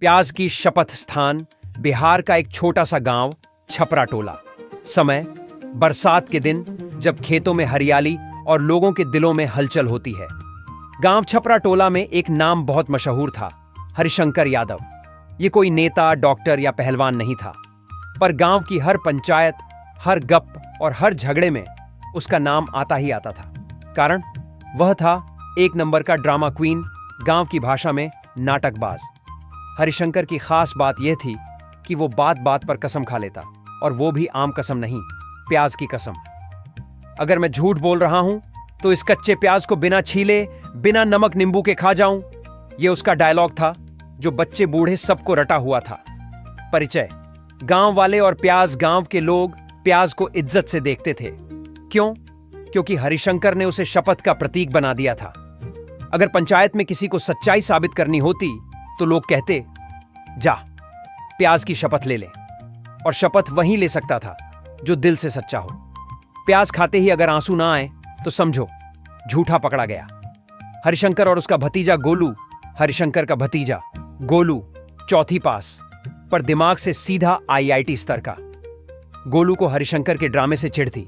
प्याज की शपथ स्थान बिहार का एक छोटा सा गांव छपरा टोला। समय बरसात के दिन जब खेतों में हरियाली और लोगों के दिलों में हलचल होती है। गांव छपरा टोला में एक नाम बहुत मशहूर था, हरिशंकर यादव। ये कोई नेता, डॉक्टर या पहलवान नहीं था, पर गांव की हर पंचायत, हर गप और हर झगड़े में उसका नाम आता ही आता था। कारण वह था एक नंबर का ड्रामा क्वीन, गांव की भाषा में नाटकबाज। हरिशंकर की खास बात यह थी कि वो बात बात पर कसम खा लेता, और वो भी आम कसम नहीं, प्याज की कसम। अगर मैं झूठ बोल रहा हूं तो इस कच्चे प्याज को बिना छीले, बिना नमक नींबू के खा जाऊं। यह उसका डायलॉग था जो बच्चे बूढ़े सबको रटा हुआ था। परिचय: गांव वाले और प्याज गांव के लोग प्याज को इज्जत से देखते थे। क्यों? क्योंकि हरिशंकर ने उसे शपथ का प्रतीक बना दिया था। अगर पंचायत में किसी को सच्चाई साबित करनी होती तो लोग कहते, जा प्याज की शपथ ले ले। और शपथ वही ले सकता था जो दिल से सच्चा हो। प्याज खाते ही अगर आंसू ना आए तो समझो झूठा पकड़ा गया। हरिशंकर और उसका भतीजा गोलू, हरिशंकर का भतीजा गोलू चौथी पास, पर दिमाग से सीधा आईआईटी स्तर का। गोलू को हरिशंकर के ड्रामे से चिढ़ थी।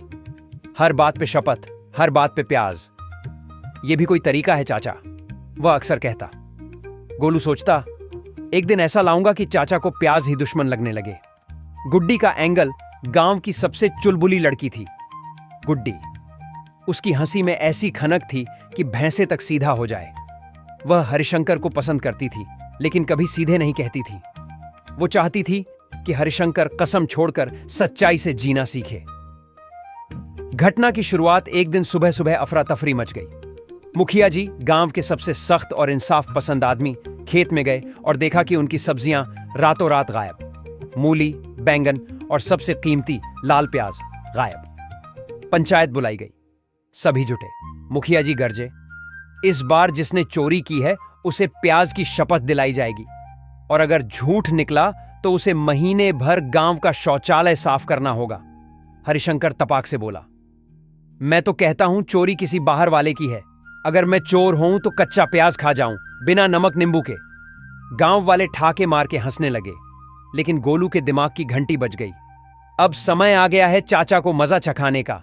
हर बात पे शपथ, हर बात पे प्याज। यह भी कोई तरीका है चाचा, वह अक्सर कहता। गोलू सोचता, एक दिन ऐसा लाऊंगा कि चाचा को प्याज ही दुश्मन लगने लगे। गुड्डी का एंगल गांव की सबसे चुलबुली लड़की थी। गुड्डी, उसकी हंसी में ऐसी खनक थी कि भैंसे तक सीधा हो जाए। वह हरिशंकर को पसंद करती थी, लेकिन कभी सीधे नहीं कहती थी। वो चाहती थी कि हरिशंकर कसम छोड़कर सच्चाई से जीना सीखे। घटना की शुरुआत एक दिन सुबह सुबह अफरा तफरी मच गई। मुखिया जी, गांव के सबसे सख्त और इंसाफ पसंद आदमी, खेत में गए और देखा कि उनकी सब्जियां रातों रात गायब। मूली, बैंगन और सबसे कीमती लाल प्याज गायब। पंचायत बुलाई गई, सभी जुटे। मुखिया जी गरजे, इस बार जिसने चोरी की है उसे प्याज की शपथ दिलाई जाएगी, और अगर झूठ निकला तो उसे महीने भर गांव का शौचालय साफ करना होगा। हरिशंकर तपाक से बोला, मैं तो कहता हूं चोरी किसी बाहर वाले की है। अगर मैं चोर हूं तो कच्चा प्याज खा जाऊं, बिना नमक नींबू के। गांव वाले ठाके मार के हंसने लगे, लेकिन गोलू के दिमाग की घंटी बज गई। अब समय आ गया है चाचा को मजा चखाने का।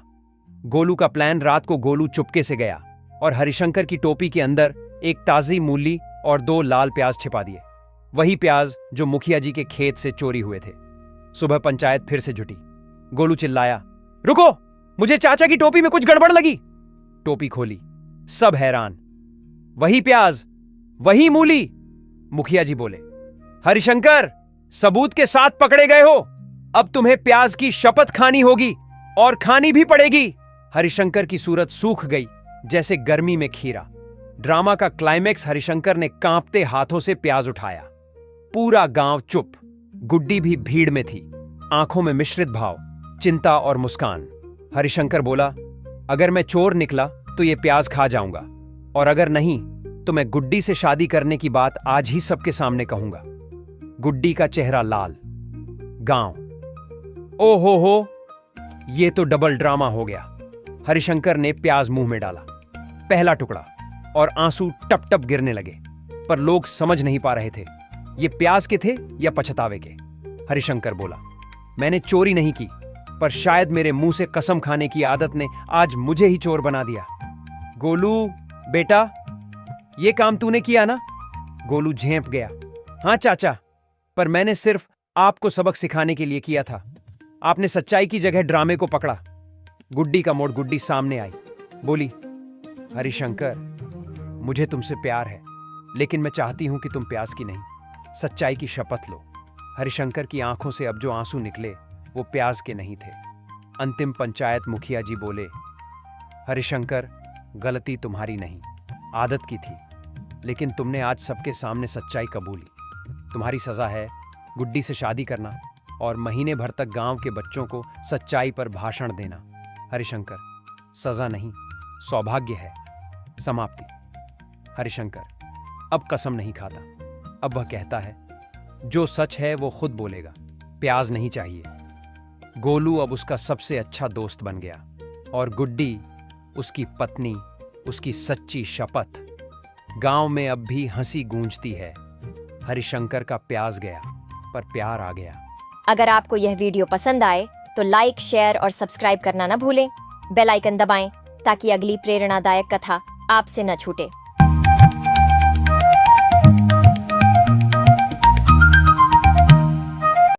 गोलू का प्लान: रात को गोलू चुपके से गया और हरिशंकर की टोपी के अंदर एक ताजी मूली और 2 लाल प्याज छिपा दिए। वही प्याज जो मुखिया जी के खेत से चोरी हुए थे। सुबह पंचायत फिर से जुटी। गोलू चिल्लाया, रुको, मुझे चाचा की टोपी में कुछ गड़बड़ लगी। टोपी खोली, सब हैरान। वही प्याज, वही मूली। मुखिया जी बोले, हरिशंकर, सबूत के साथ पकड़े गए हो। अब तुम्हें प्याज की शपथ खानी होगी, और खानी भी पड़ेगी। हरिशंकर की सूरत सूख गई जैसे गर्मी में खीरा। ड्रामा का क्लाइमेक्स: हरिशंकर ने कांपते हाथों से प्याज उठाया। पूरा गांव चुप। गुड्डी भी भीड़ में थी, आंखों में मिश्रित भाव, चिंता और मुस्कान। हरिशंकर बोला, अगर मैं चोर निकला तो ये प्याज खा जाऊंगा, और अगर नहीं तो मैं गुड्डी से शादी करने की बात आज ही सबके सामने कहूंगा। गुड्डी का चेहरा लाल। गांव, ओ हो, ये तो डबल ड्रामा हो गया। हरिशंकर ने प्याज मुंह में डाला, पहला टुकड़ा, और आंसू टप टप गिरने लगे। पर लोग समझ नहीं पा रहे थे ये प्याज के थे या पछतावे के। हरिशंकर बोला, मैंने चोरी नहीं की, पर शायद मेरे मुंह से कसम खाने की आदत ने आज मुझे ही चोर बना दिया। गोलू बेटा, ये काम तूने किया ना? गोलू झेंप गया, हां चाचा, पर मैंने सिर्फ आपको सबक सिखाने के लिए किया था। आपने सच्चाई की जगह ड्रामे को पकड़ा। गुड्डी का मोड़। गुड्डी सामने आई, बोली, हरिशंकर, मुझे तुमसे प्यार है, लेकिन मैं चाहती हूं कि तुम प्याज की नहीं, सच्चाई की शपथ लो। हरिशंकर की आंखों से अब जो आंसू निकले वो प्याज के नहीं थे। अंतिम पंचायत मुखिया जी बोले, हरिशंकर, गलती तुम्हारी नहीं, आदत की थी, लेकिन तुमने आज सबके सामने सच्चाई कबूली। तुम्हारी सजा है गुड्डी से शादी करना और महीने भर तक गांव के बच्चों को सच्चाई पर भाषण देना। हरिशंकर, सजा नहीं, सौभाग्य है। समाप्ति। हरिशंकर अब कसम नहीं खाता। अब वह कहता है, जो सच है वो खुद बोलेगा, प्याज नहीं चाहिए। गोलू अब उसका सबसे अच्छा दोस्त बन गया, और गुड्डी उसकी पत्नी, उसकी सच्ची शपथ। गांव में अब भी हंसी गूंजती है। हरिशंकर का प्याज गया, पर प्यार आ गया। अगर आपको यह वीडियो पसंद आए तो लाइक, शेयर और सब्सक्राइब करना न भूलें। बेल आइकन दबाएं ताकि अगली प्रेरणादायक कथा आपसे न छूटे।